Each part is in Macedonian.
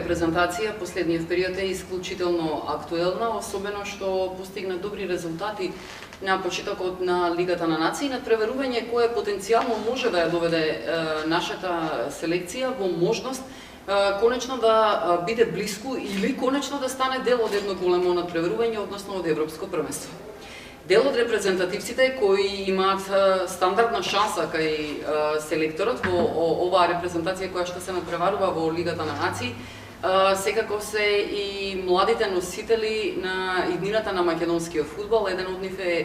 репрезентација последниот период е исклучително актуелна, особено што постигна добри резултати на почетокот на Лигата на нации, над преверување кое потенцијално може да ја доведе нашата селекција во можност конечно да биде блиску или конечно да стане дел од едно големо надпреварување, односно од Европско првенство. Дел од репрезентативците кои имаат стандардна шанса кај селекторот во оваа репрезентација која што се надпреварува во Лигата на нации, секако се и младите носители на иднината на македонскиот фудбал. Еден од нив е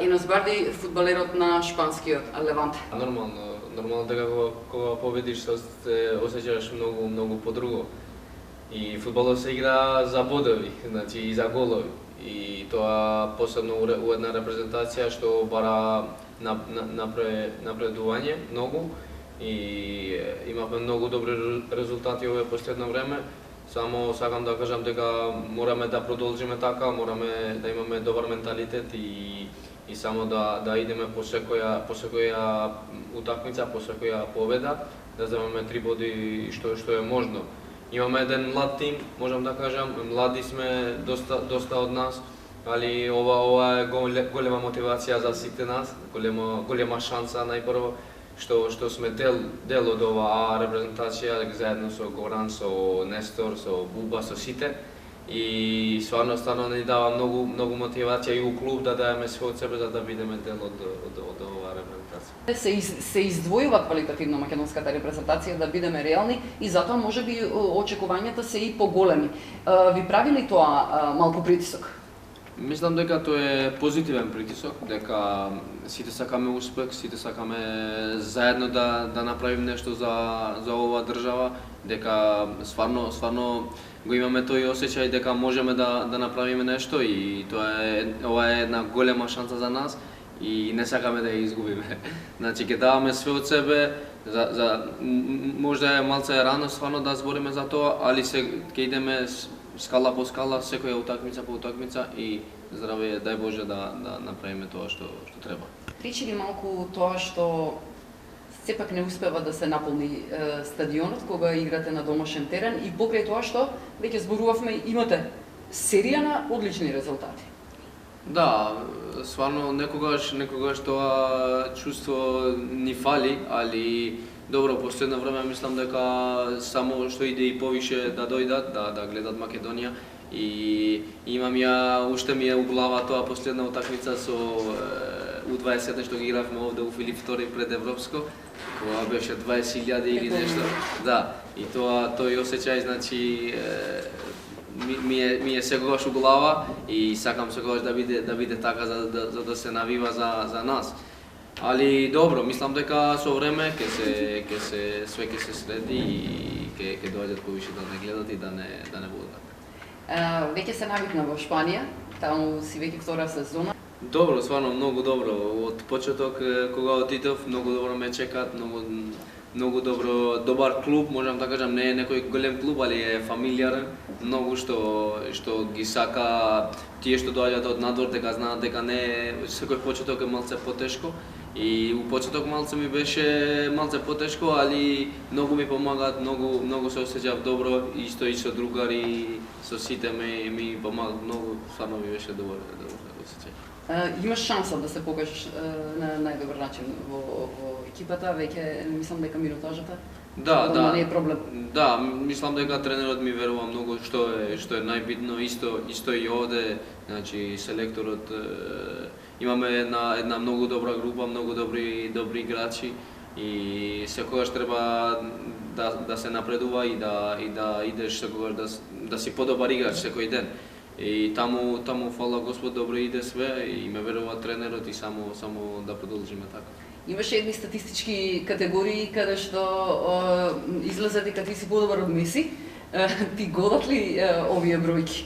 Енос Барди, фудбалерот на шпанскиот Леванте. Нормално дека кога победиш се осеќаш многу подруго. И фудбалот се игра за бодови, значи и за голови. И тоа посебно у една репрезентација што бара напредување многу и имавме многу добри резултати ове последно време. Само сакам да кажам дека мораме да продолжиме така, мораме да имаме добар менталитет и само да идеме по секоја утакмица, по секоја победа, да земеме 3 боди што е можно. Имаме еден млад тим, можам да кажам, млади сме доста од нас, али ова е голема мотивација за сите нас, голема шанса најпрво што сме дел од оваа репрезентација заедно со Горан, со Нестор, со Буба, со сите. И стварно ни дава многу мотивација и у клуб да даеме све од себе за да бидеме дел од оваа репрезентација. Се издвојува квалитативно македонската репрезентација, да бидеме реални, и затоа можеби очекувањата се и поголеми. Ви прави ли тоа малку притисок? Мислам дека тоа е позитивен притисок, дека сите сакаме успех, сите сакаме заедно да направиме нешто за оваа држава, дека стварно го имаме тој осеќај дека можеме да направиме нешто и ова е една голема шанса за нас и не сакаме да ја изгубиме. Значи ќе даваме све од себе, можда е малце рано стварно да збориме за тоа, али ќе идеме скала по скала, секоја утакмица по утакмица и здраве, дај Боже да направиме тоа што треба. Причи ли малку тоа што сепак не успева да се наполни стадионот кога играте на домашен терен и покрај тоа што веќе зборувавме, имате серија на одлични резултати? Да, стварно некогаш тоа чувство ни фали, али добро, последно време мислам дека само што иде и повише да дојдат, да гледат Македонија и уште ми е у глава тоа последна утакмица со U20 што ги игравме овде у Филип II пред Европско, кога беше 20.000 или нешто. Да, и тој осеќај, значи ми е секогаш у глава и сакам секогаш да биде така за да се навива за нас. Али добро, мислам дека со време све ќе се следи и ќе доаѓат повише да не гледат и да не будат. Веќе се навикна во Шпанија, таму си веќе втора сезона. Добро, стварно многу добро. Од почеток кога отидов, многу добро ме чекат, многу добар клуб, можам да кажам, не е некој голем клуб, али е фамилиарен, многу што ги сака тие што доаѓаат од надвор, дека знаат дека не е, секој почеток е малце потешко. И у почеток малце ми беше малце потешко, али многу ми помагаат, многу се осеќав добро, исто и со другари, со сите ми помагаат многу, стварно ми беше добро осеќај. Имаш шанса да се покажеш на најдобар начин во екипата, веќе мислам дека минутажата не е проблем. Да, мислам дека тренерот ми верува многу, што е најбитно, исто и овде, значи селекторот, имаме една многу добра група, многу добри играчи и секогаш треба да се напредува и да идеш секогаш да си подобар играч секој ден. И таму фала Господ добро иде све и ме верува тренерот и само да продолжиме така. Имаше едни статистички категории каде што излезе дека ти си подобар од Меси. Ти годат ли овие бројки?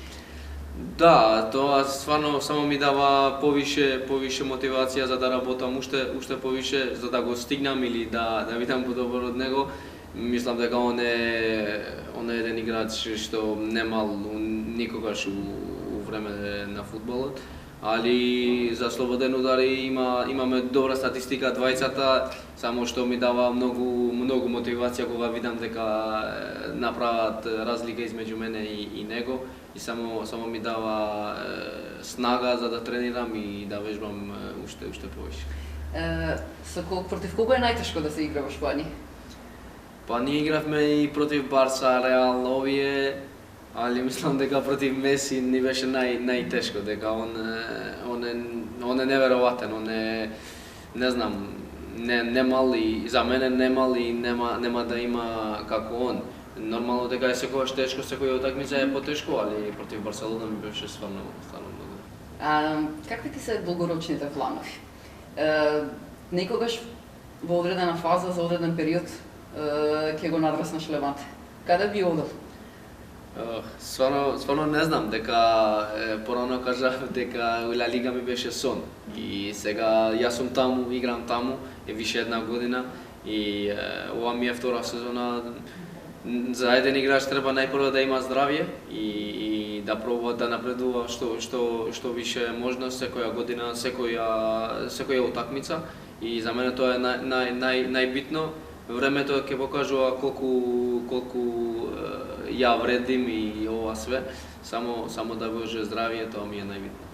Да, тоа стварно само ми дава повише мотивација за да работам уште повише, за да го стигнам или да видам подобар од него. Мислам дека он е еден играч што немал никогаш у време на фудбалот, али за слободен удари имаме добра статистика двајцата, само што ми дава многу мотивација кога видам дека направат разлика измеѓу мене и него и само ми дава снага за да тренирам и да вежбам уште повеќе. Против кого е најтешко да се игра во Шпанија? Па ние игравме и против Барса, Реал, овие, али мислам дека против Меси ни беше најтешко, дека он е невероватен, он е, не знам, немал и за мене немал и нема да има како он. Нормално дека е секогаш тешко, секоја утакмица е потешко, али против Барселона ми беше стварно многу. Какви ти се долгорочните планови? Некогаш во одредена фаза, за одреден период, ќе го надраснеш Леванте. Каде би одел? Стварно не знам, дека порано кажав дека Ла Лига ми беше сон. И сега јас сум таму, играм таму, е више една година и ова ми е втора сезона. За еден играч треба најпрво да има здравје и да пробува да напредува што више можно секоја година, секоја утакмица и за мене тоа е најбитно. Времето ќе покажува колку ја вредим и ова све, само да може здравје, тоа ми е најбитно.